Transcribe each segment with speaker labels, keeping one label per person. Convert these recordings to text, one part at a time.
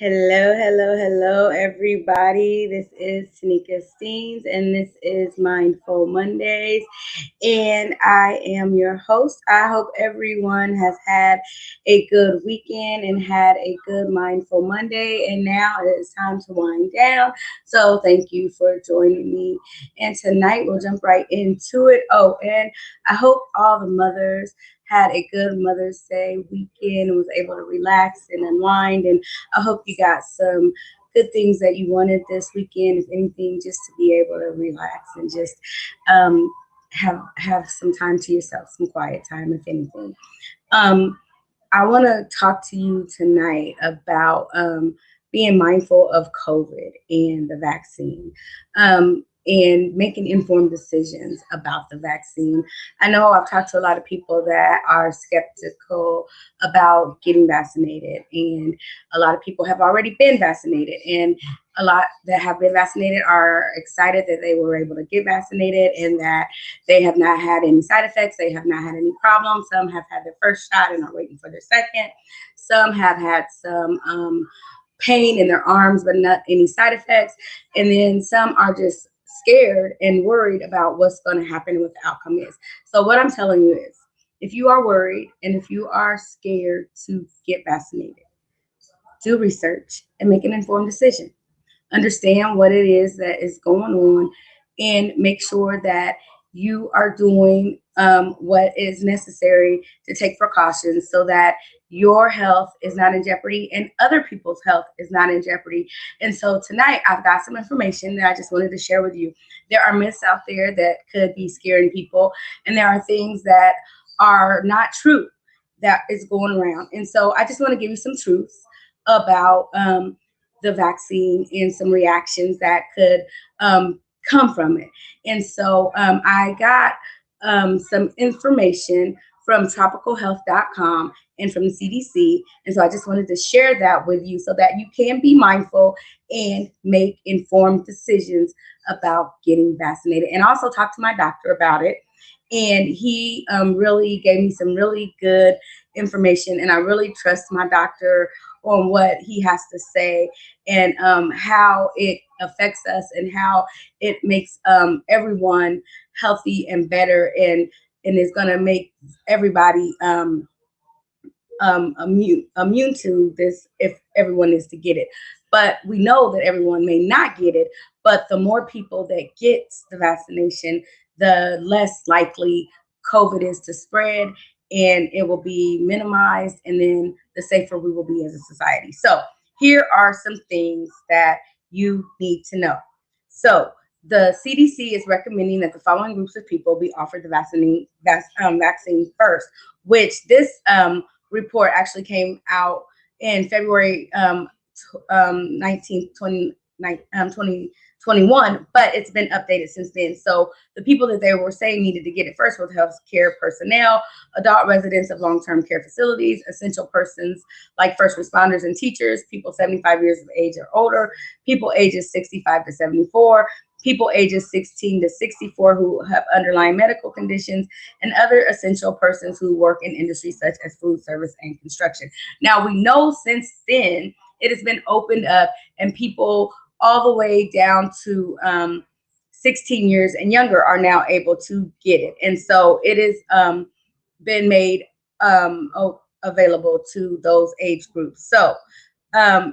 Speaker 1: Hello, hello, hello, everybody. This is Tanika Steens, and this is Mindful Mondays. And I am your host. I hope everyone has had a good weekend and had a good Mindful Monday. And now it is time to wind down. So thank you for joining me. And tonight we'll jump right into it. Oh, and I hope all the mothers had a good Mother's Day weekend and was able to relax and unwind. And I hope you got some good things that you wanted this weekend, if anything, just to be able to relax and just um, have some time to yourself, some quiet time, if anything. Um, I want to talk to you tonight about being mindful of COVID and the vaccine. And making informed decisions about the vaccine. I know I've talked to a lot of people that are skeptical about getting vaccinated, and a lot of people have already been vaccinated, and a lot that have been vaccinated are excited that they were able to get vaccinated and that they have not had any side effects. They have not had any problems. Some have had their first shot and are waiting for their second. Some have had some pain in their arms, but not any side effects. And then some are just scared and worried about what's going to happen and what the outcome is. So, what I'm telling you is if you are worried and if you are scared to get vaccinated, do research and make an informed decision. Understand what it is that is going on and make sure that you are doing what is necessary to take precautions so that your health is not in jeopardy and other people's health is not in jeopardy. And so tonight I've got some information that I just wanted to share with you. There are myths out there that could be scaring people, and there are things that are not true that is going around. And so I just want to give you some truths about the vaccine and some reactions that could come from it. And so I got some information from tropicalhealth.com and from the CDC. And so I just wanted to share that with you so that you can be mindful and make informed decisions about getting vaccinated. And also talk to my doctor about it. And he really gave me some really good information. And I really trust my doctor on what he has to say and how it affects us and how it makes everyone healthy and better and is going to make everybody immune to this if everyone is to get it. But we know that everyone may not get it. But the more people that get the vaccination, the less likely COVID is to spread, and it will be minimized, and then the safer we will be as a society. So here are some things that you need to know. So the CDC is recommending that the following groups of people be offered the vaccine first, which this report actually came out in February 19th, 2021, but it's been updated since then. So the people that they were saying needed to get it first were healthcare personnel, adult residents of long-term care facilities, essential persons like first responders and teachers, people 75 years of age or older, people ages 65 to 74, people ages 16 to 64 who have underlying medical conditions, and other essential persons who work in industries such as food service and construction. Now, we know since then it has been opened up, and people all the way down to 16 years and younger are now able to get it. And so it has been made available to those age groups. So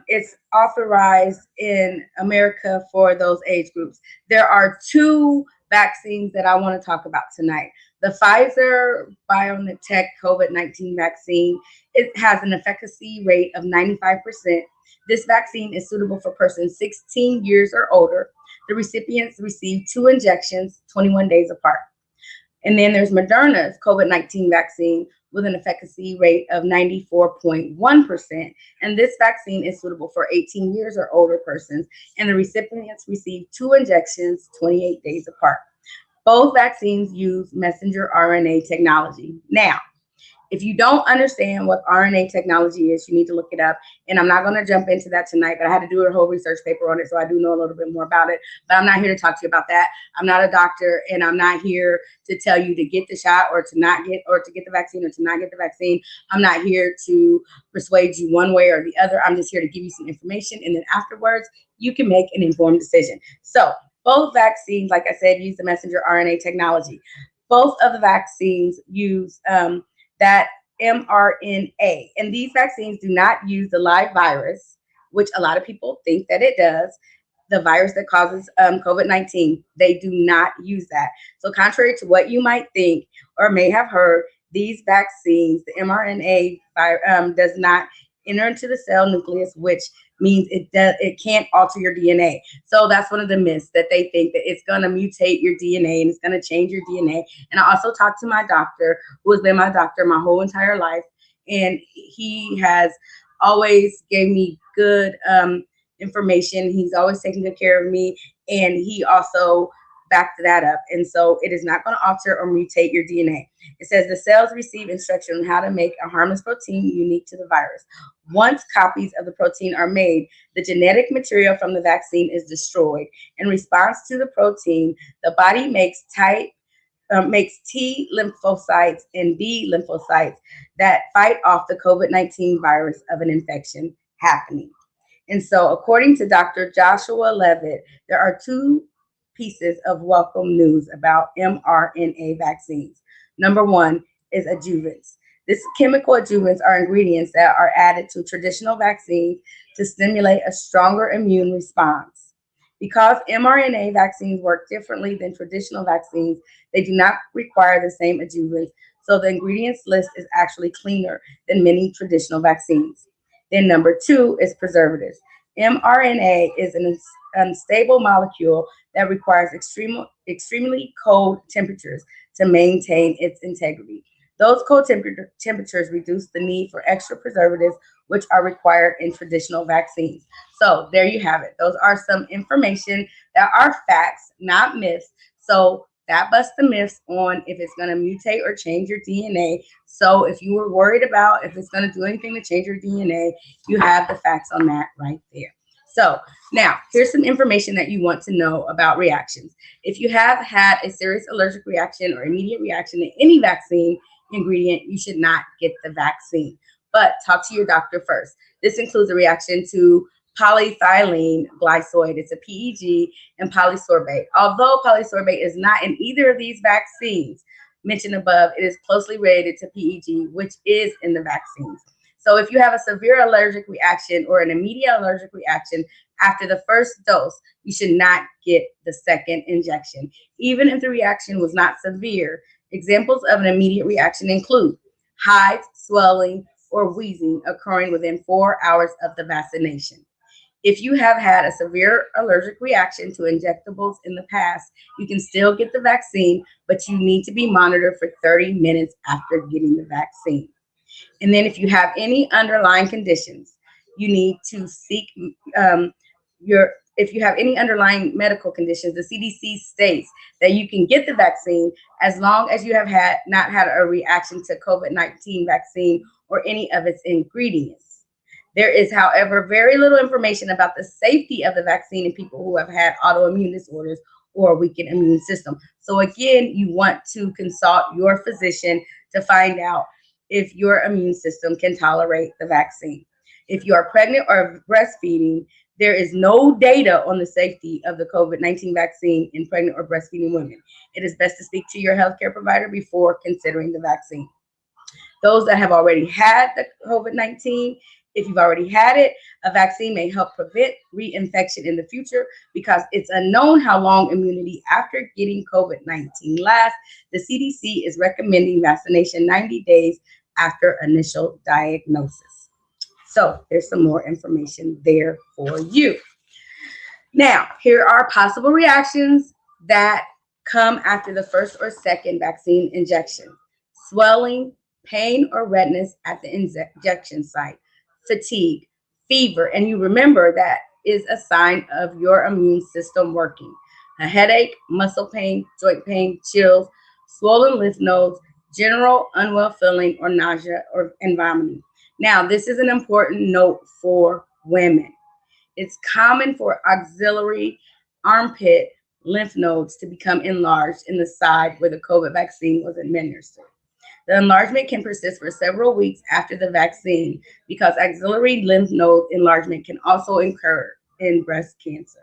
Speaker 1: it's authorized in America for those age groups. There are two vaccines that I want to talk about tonight. The Pfizer BioNTech COVID-19 vaccine, it has an efficacy rate of 95%. This vaccine is suitable for persons 16 years or older. The recipients receive 2 injections 21 days apart. And then there's Moderna's COVID-19 vaccine with an efficacy rate of 94.1%. And this vaccine is suitable for 18 years or older persons. And the recipients receive 2 injections 28 days apart. Both vaccines use messenger RNA technology. Now, If you don't understand what RNA technology is, you need to look it up. And I'm not going to jump into that tonight, but I had to do a whole research paper on it, so I do know a little bit more about it. But I'm not here to talk to you about that. I'm not a doctor, and I'm not here to tell you to get the shot or to not get, or to get the vaccine or to not get the vaccine. I'm not here to persuade you one way or the other. I'm just here to give you some information, and then afterwards, you can make an informed decision. So both vaccines, like I said, use the messenger RNA technology. Both of the vaccines use that mRNA. And these vaccines do not use the live virus, which a lot of people think that it does, the virus that causes COVID-19. They do not use that. So contrary to what you might think or may have heard, these vaccines, the mRNA does not enter into the cell nucleus, which means it can't alter your DNA. So that's one of the myths, that they think that it's going to mutate your DNA and it's going to change your DNA. And I also talked to my doctor, who has been my doctor my whole entire life, and he has always gave me good information. He's always taken good care of me, and he also backed that up. And so it is not going to alter or mutate your DNA. It says the cells receive instruction on how to make a harmless protein unique to the virus. Once copies of the protein are made, the genetic material from the vaccine is destroyed. In response to the protein, the body makes T lymphocytes and B lymphocytes that fight off the COVID-19 virus of an infection happening. And so, according to Dr. Joshua Levitt, there are two pieces of welcome news about mRNA vaccines. Number one is adjuvants. These chemical adjuvants are ingredients that are added to traditional vaccines to stimulate a stronger immune response. Because mRNA vaccines work differently than traditional vaccines, they do not require the same adjuvants, so the ingredients list is actually cleaner than many traditional vaccines. Then number two is preservatives. mRNA is an unstable molecule that requires extremely cold temperatures to maintain its integrity. Those cold temperatures reduce the need for extra preservatives, which are required in traditional vaccines. So there you have it. Those are some information that are facts, not myths. So that busts the myths on if it's going to mutate or change your DNA. So if you were worried about if it's going to do anything to change your DNA, you have the facts on that right there. So now here's some information that you want to know about reactions. If you have had a serious allergic reaction or immediate reaction to any vaccine ingredient, you should not get the vaccine. But talk to your doctor first. This includes a reaction to polyethylene glycol. It's a PEG, and polysorbate. Although polysorbate is not in either of these vaccines mentioned above, it is closely related to PEG, which is in the vaccines. So if you have a severe allergic reaction or an immediate allergic reaction after the first dose, you should not get the second injection, even if the reaction was not severe. Examples of an immediate reaction include hives, swelling, or wheezing occurring within 4 hours of the vaccination. If you have had a severe allergic reaction to injectables in the past, you can still get the vaccine, but you need to be monitored for 30 minutes after getting the vaccine. And then if you have any underlying conditions, you need to seek if you have any underlying medical conditions, the CDC states that you can get the vaccine as long as you have not had a reaction to COVID-19 vaccine or any of its ingredients. There is, however, very little information about the safety of the vaccine in people who have had autoimmune disorders or a weakened immune system. So again, you want to consult your physician to find out if your immune system can tolerate the vaccine. If you are pregnant or breastfeeding, there is no data on the safety of the COVID-19 vaccine in pregnant or breastfeeding women. It is best to speak to your healthcare provider before considering the vaccine. Those that have already had the COVID-19, if you've already had it, a vaccine may help prevent reinfection in the future because it's unknown how long immunity after getting COVID-19 lasts. The CDC is recommending vaccination 90 days after initial diagnosis. So there's some more information there for you. Now, here are possible reactions that come after the first or second vaccine injection: swelling, pain or redness at the injection site, fatigue, fever, and you remember that is a sign of your immune system working, a headache, muscle pain, joint pain, chills, swollen lymph nodes, general unwell feeling or nausea and vomiting. Now, this is an important note for women. It's common for axillary armpit lymph nodes to become enlarged in the side where the COVID vaccine was administered. The enlargement can persist for several weeks after the vaccine because axillary lymph node enlargement can also occur in breast cancer.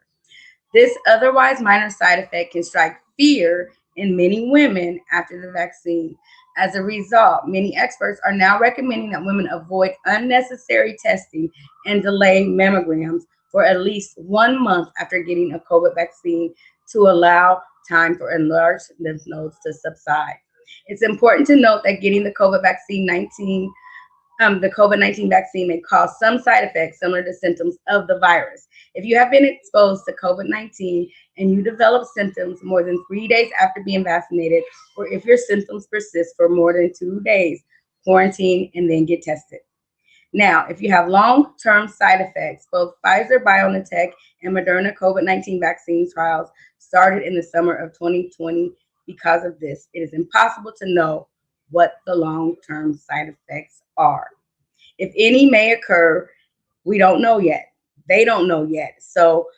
Speaker 1: This otherwise minor side effect can strike fear in many women after the vaccine. As a result, many experts are now recommending that women avoid unnecessary testing and delay mammograms for at least 1 month after getting a COVID vaccine to allow time for enlarged lymph nodes to subside. It's important to note that getting the COVID-19 vaccine may cause some side effects similar to symptoms of the virus. If you have been exposed to COVID-19 and you develop symptoms more than 3 days after being vaccinated, or if your symptoms persist for more than 2 days, quarantine and then get tested. Now, if you have long-term side effects, both Pfizer BioNTech and Moderna COVID-19 vaccine trials started in the summer of 2020. Because of this, it is impossible to know what the long-term side effects are. If any may occur, we don't know yet. They don't know yet. So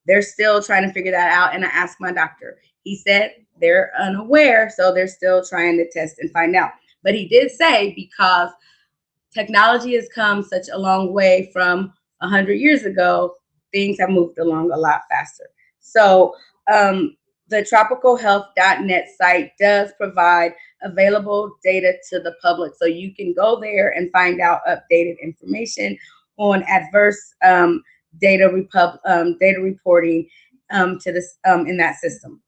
Speaker 1: they're still trying to figure that out. And I asked my doctor. He said they're unaware, so they're still trying to test and find out. But he did say because technology has come such a long way from 100 years ago, things have moved along a lot faster. So the tropicalhealth.net site does provide available data to the public. So you can go there and find out updated information on adverse data reporting to this in that system.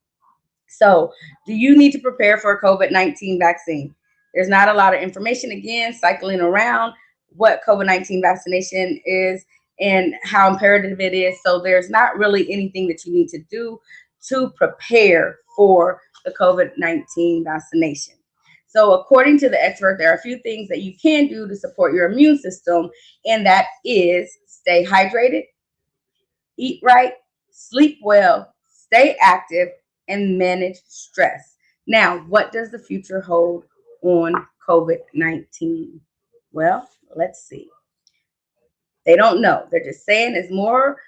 Speaker 1: So, do you need to prepare for a COVID-19 vaccine? There's not a lot of information, again, cycling around what COVID-19 vaccination is and how imperative it is. So, there's not really anything that you need to do to prepare for the COVID-19 vaccination. So, according to the expert, there are a few things that you can do to support your immune system, and that is stay hydrated, eat right, sleep well, stay active, and manage stress. Now, what does the future hold on COVID-19? Well, let's see. They don't know. They're just saying it's more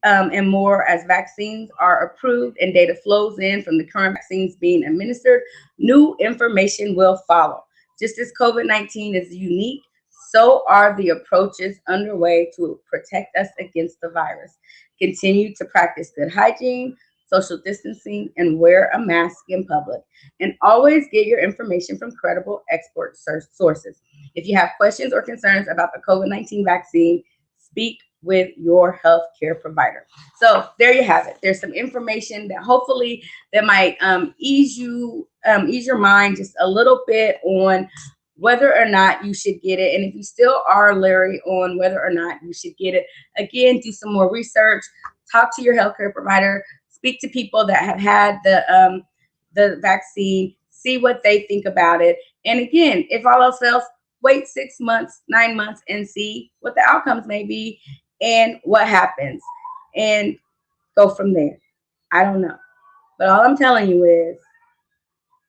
Speaker 1: and more as vaccines are approved and data flows in from the current vaccines being administered, new information will follow. Just as COVID-19 is unique, so are the approaches underway to protect us against the virus. Continue to practice good hygiene, social distancing, and wear a mask in public. And always get your information from credible expert sources. If you have questions or concerns about the COVID-19 vaccine, speak with your healthcare provider. So there you have it. There's some information that hopefully that might ease your mind just a little bit on whether or not you should get it. And if you still are leery on whether or not you should get it, again, do some more research, talk to your healthcare provider, speak to people that have had the vaccine, see what they think about it. And again, if all else fails, wait 6 months, 9 months, and see what the outcomes may be and what happens, and go from there. I don't know. But all I'm telling you is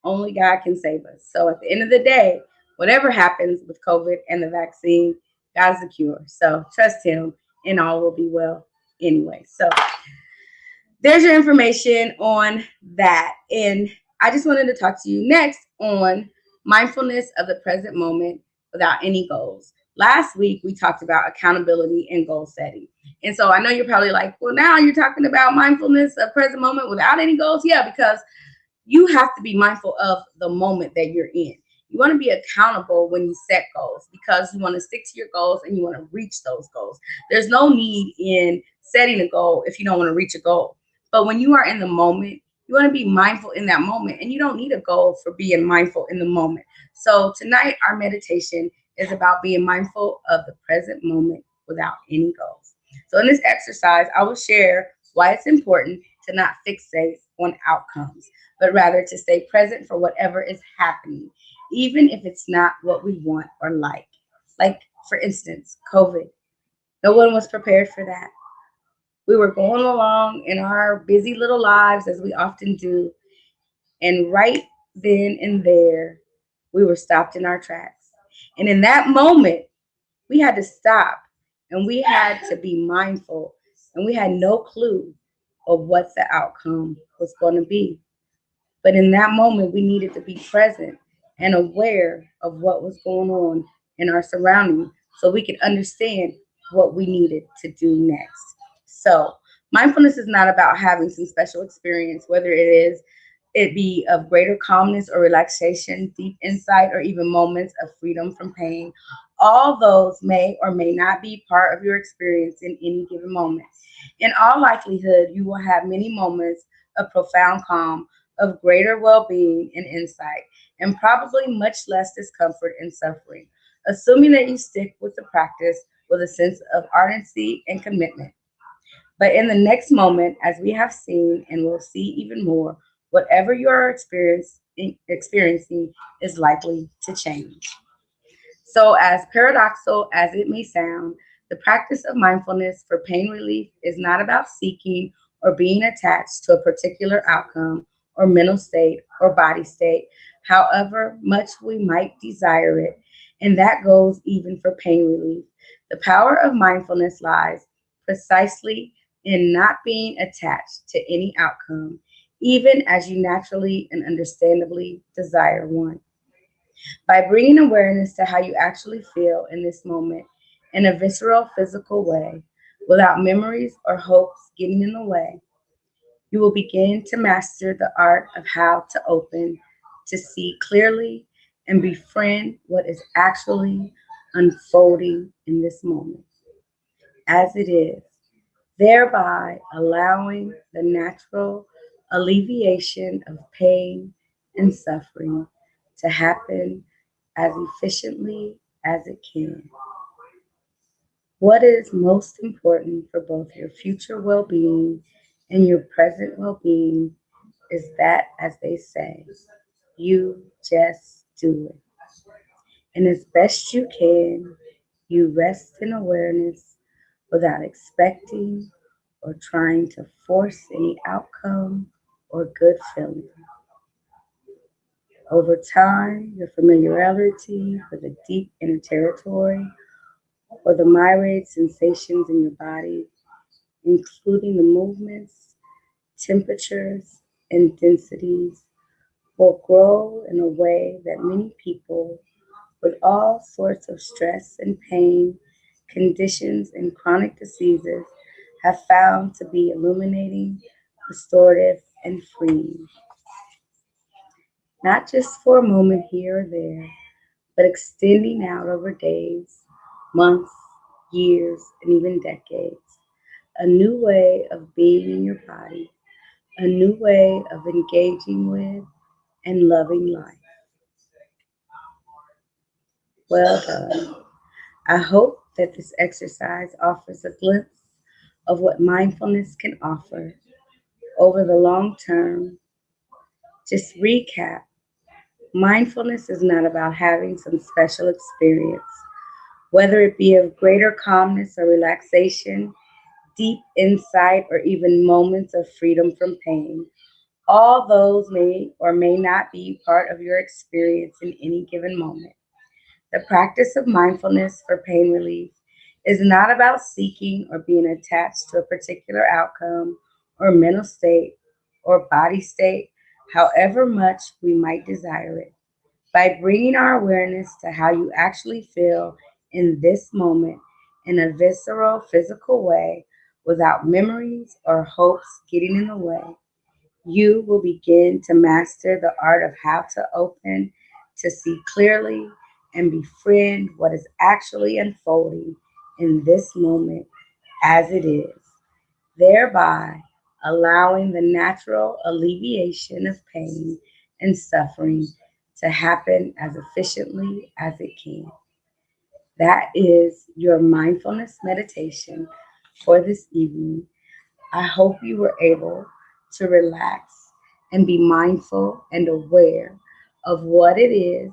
Speaker 1: only God can save us. So at the end of the day, whatever happens with COVID and the vaccine, God's the cure. So trust Him and all will be well anyway. So there's your information on that. And I just wanted to talk to you next on mindfulness of the present moment without any goals. Last week, we talked about accountability and goal setting. And so I know you're probably like, well, now you're talking about mindfulness of present moment without any goals. Yeah, because you have to be mindful of the moment that you're in. You want to be accountable when you set goals because you want to stick to your goals and you want to reach those goals. There's no need in setting a goal if you don't want to reach a goal. But when you are in the moment, you want to be mindful in that moment, and you don't need a goal for being mindful in the moment. So tonight, our meditation is about being mindful of the present moment without any goals. So in this exercise, I will share why it's important to not fixate on outcomes, but rather to stay present for whatever is happening, even if it's not what we want or like. Like, for instance, COVID. No one was prepared for that. We were going along in our busy little lives as we often do. And right then and there, we were stopped in our tracks. And in that moment, we had to stop and we had to be mindful, and we had no clue of what the outcome was going to be. But in that moment, we needed to be present and aware of what was going on in our surroundings so we could understand what we needed to do next. So, mindfulness is not about having some special experience, whether it be of greater calmness or relaxation, deep insight, or even moments of freedom from pain. All those may or may not be part of your experience in any given moment. In all likelihood, you will have many moments of profound calm, of greater well being and insight, and probably much less discomfort and suffering, assuming that you stick with the practice with a sense of ardency and commitment. But in the next moment, as we have seen and will see even more, whatever you are experiencing is likely to change. So, as paradoxical as it may sound, the practice of mindfulness for pain relief is not about seeking or being attached to a particular outcome or mental state or body state, however much we might desire it. And that goes even for pain relief. The power of mindfulness lies precisely in not being attached to any outcome, even as you naturally and understandably desire one. By bringing awareness to how you actually feel in this moment in a visceral, physical way, without memories or hopes getting in the way, you will begin to master the art of how to open, to see clearly, and befriend what is actually unfolding in this moment as it is, thereby allowing the natural alleviation of pain and suffering to happen as efficiently as it can. What is most important for both your future well being and your present well being is that, as they say, you just do it. And as best you can, you rest in awareness without expecting or trying to force any outcome or good feeling. Over time, your familiarity with a deep inner territory or the myriad sensations in your body, including the movements, temperatures, and densities, will grow in a way that many people with all sorts of stress and pain, conditions, and chronic diseases have found to be illuminating, restorative, and freeing. Not just for a moment here or there, but extending out over days, months, years, and even decades. A new way of being in your body, a new way of engaging with and loving life. Well done. I hope that this exercise offers a glimpse of what mindfulness can offer over the long term. Just recap, mindfulness is not about having some special experience, whether it be of greater calmness or relaxation, deep insight, or even moments of freedom from pain. All those may or may not be part of your experience in any given moment. The practice of mindfulness for pain relief is not about seeking or being attached to a particular outcome or mental state or body state, however much we might desire it. By bringing our awareness to how you actually feel in this moment in a visceral, physical way, without memories or hopes getting in the way, you will begin to master the art of how to open, to see clearly, and befriend what is actually unfolding in this moment as it is, thereby allowing the natural alleviation of pain and suffering to happen as efficiently as it can. That is your mindfulness meditation for this evening. I hope you were able to relax and be mindful and aware of what it is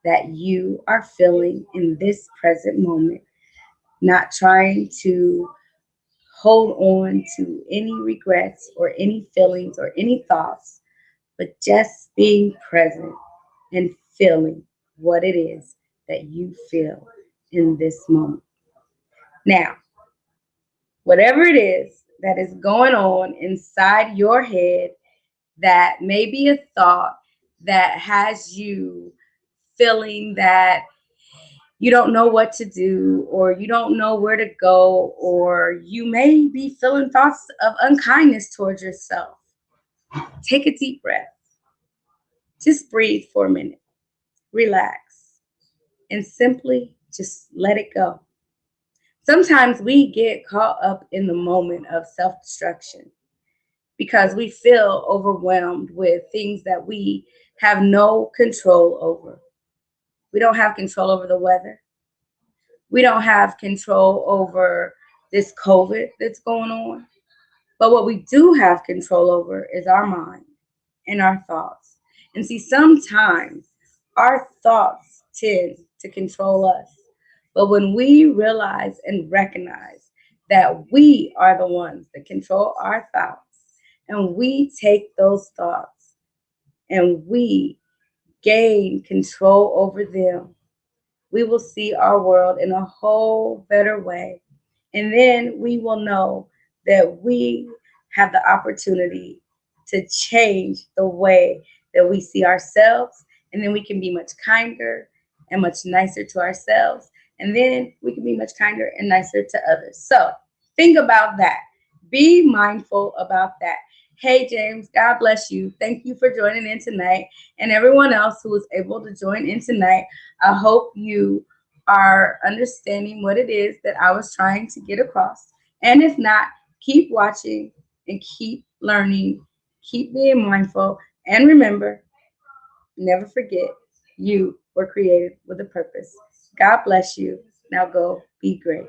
Speaker 1: that you are feeling in this present moment, not trying to hold on to any regrets or any feelings or any thoughts, but just being present and feeling what it is that you feel in this moment. Now, whatever it is that is going on inside your head, that may be a thought that has you feeling that you don't know what to do, or you don't know where to go, or you may be feeling thoughts of unkindness towards yourself. Take a deep breath. Just breathe for a minute. Relax. And simply just let it go. Sometimes we get caught up in the moment of self destruction because we feel overwhelmed with things that we have no control over. We don't have control over the weather. We don't have control over this COVID that's going on. But what we do have control over is our mind and our thoughts. And see, sometimes our thoughts tend to control us. But when we realize and recognize that we are the ones that control our thoughts, and we take those thoughts and we gain control over them, we will see our world in a whole better way. And then we will know that we have the opportunity to change the way that we see ourselves. And then we can be much kinder and much nicer to ourselves. And then we can be much kinder and nicer to others. So think about that. Be mindful about that. Hey, James, God bless you. Thank you for joining in tonight. And everyone else who was able to join in tonight, I hope you are understanding what it is that I was trying to get across. And if not, keep watching and keep learning, keep being mindful, and remember, never forget, you were created with a purpose. God bless you. Now go be great.